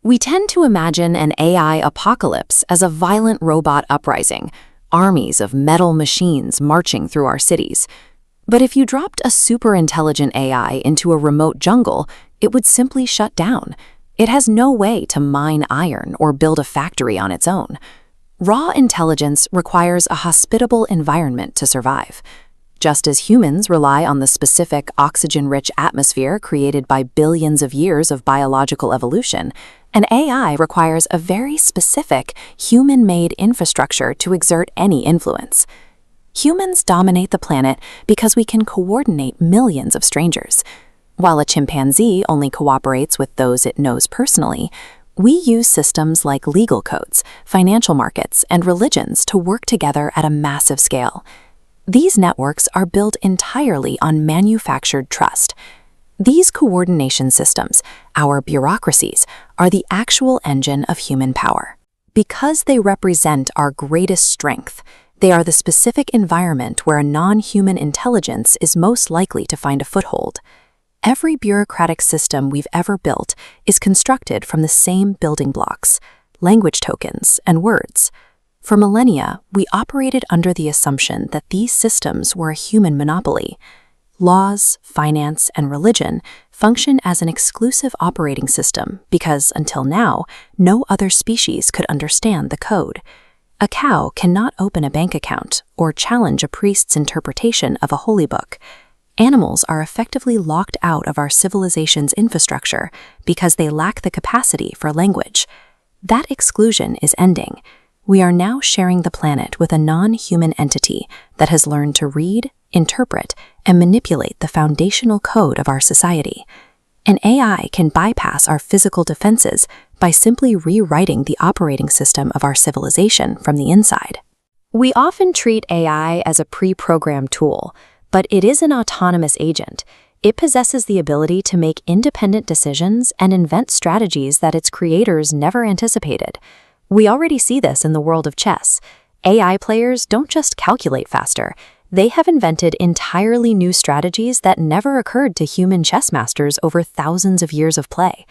We tend to imagine an AI apocalypse as a violent robot uprising, armies of metal machines marching through our cities. But if you dropped a super-intelligent AI into a remote jungle, it would simply shut down. It has no way to mine iron or build a factory on its own. Raw intelligence requires a hospitable environment to survive. Just as humans rely on the specific oxygen-rich atmosphere created by billions of years of biological evolution, an AI requires a very specific, human-made infrastructure to exert any influence. Humans dominate the planet because we can coordinate millions of strangers. While a chimpanzee only cooperates with those it knows personally, we use systems like legal codes, financial markets, and religions to work together at a massive scale. These networks are built entirely on manufactured trust. These coordination systems, our bureaucracies, are the actual engine of human power. Because they represent our greatest strength, they are the specific environment where a non-human intelligence is most likely to find a foothold. Every bureaucratic system we've ever built is constructed from the same building blocks, language tokens, and words. For millennia, we operated under the assumption that these systems were a human monopoly. Laws, finance, and religion function as an exclusive operating system because, until now, no other species could understand the code. A cow cannot open a bank account or challenge a priest's interpretation of a holy book. Animals are effectively locked out of our civilization's infrastructure because they lack the capacity for language. That exclusion is ending. We are now sharing the planet with a non-human entity that has learned to read, interpret, and manipulate the foundational code of our society. An AI can bypass our physical defenses by simply rewriting the operating system of our civilization from the inside. We often treat AI as a pre-programmed tool, but it is an autonomous agent. It possesses the ability to make independent decisions and invent strategies that its creators never anticipated. We already see this in the world of chess. AI players don't just calculate faster. They have invented entirely new strategies that never occurred to human chess masters over thousands of years of play.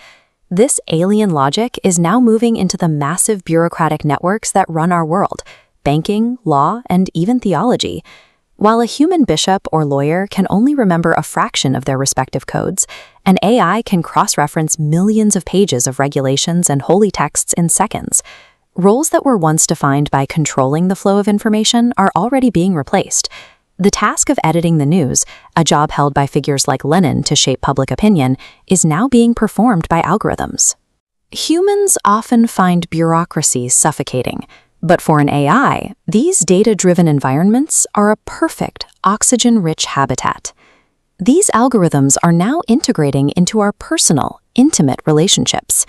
This alien logic is now moving into the massive bureaucratic networks that run our world, banking, law, and even theology. While a human bishop or lawyer can only remember a fraction of their respective codes, an AI can cross-reference millions of pages of regulations and holy texts in seconds. Roles that were once defined by controlling the flow of information are already being replaced. The task of editing the news, a job held by figures like Lenin to shape public opinion, is now being performed by algorithms. Humans often find bureaucracy suffocating. But for an AI, these data-driven environments are a perfect, oxygen-rich habitat. These algorithms are now integrating into our personal, intimate relationships.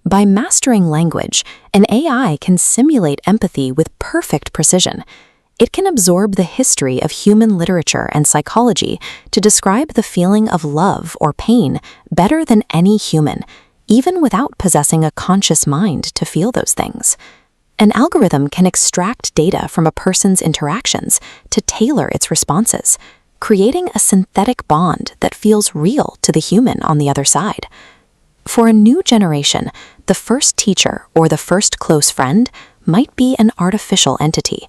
By mastering language, an AI can simulate empathy with perfect precision. It can absorb the history of human literature and psychology to describe the feeling of love or pain better than any human, even without possessing a conscious mind to feel those things. An algorithm can extract data from a person's interactions to tailor its responses, creating a synthetic bond that feels real to the human on the other side. For a new generation, the first teacher or the first close friend might be an artificial entity.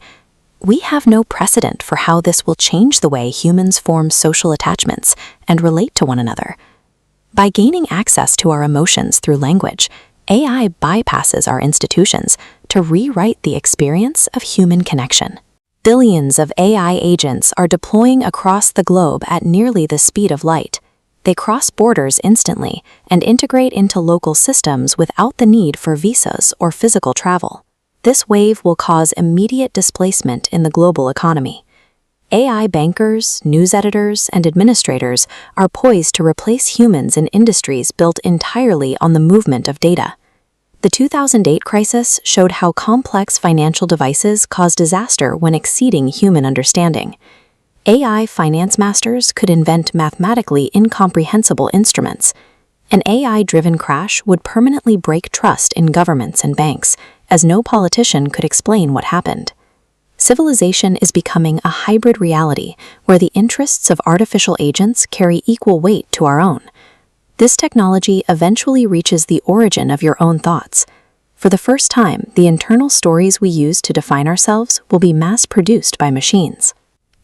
We have no precedent for how this will change the way humans form social attachments and relate to one another. By gaining access to our emotions through language, AI bypasses our institutions to rewrite the experience of human connection. Billions of AI agents are deploying across the globe at nearly the speed of light. They cross borders instantly and integrate into local systems without the need for visas or physical travel. This wave will cause immediate displacement in the global economy. AI bankers, news editors, and administrators are poised to replace humans in industries built entirely on the movement of data. The 2008 crisis showed how complex financial devices cause disaster when exceeding human understanding. AI finance masters could invent mathematically incomprehensible instruments. An AI-driven crash would permanently break trust in governments and banks, as no politician could explain what happened. Civilization is becoming a hybrid reality where the interests of artificial agents carry equal weight to our own. This technology eventually reaches the origin of your own thoughts. For the first time, the internal stories we use to define ourselves will be mass-produced by machines.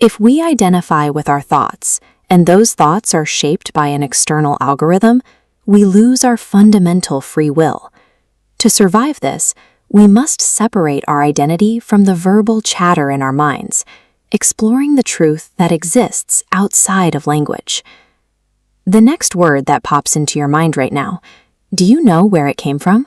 If we identify with our thoughts, and those thoughts are shaped by an external algorithm, we lose our fundamental free will. To survive this, we must separate our identity from the verbal chatter in our minds, exploring the truth that exists outside of language. The next word that pops into your mind right now, do you know where it came from?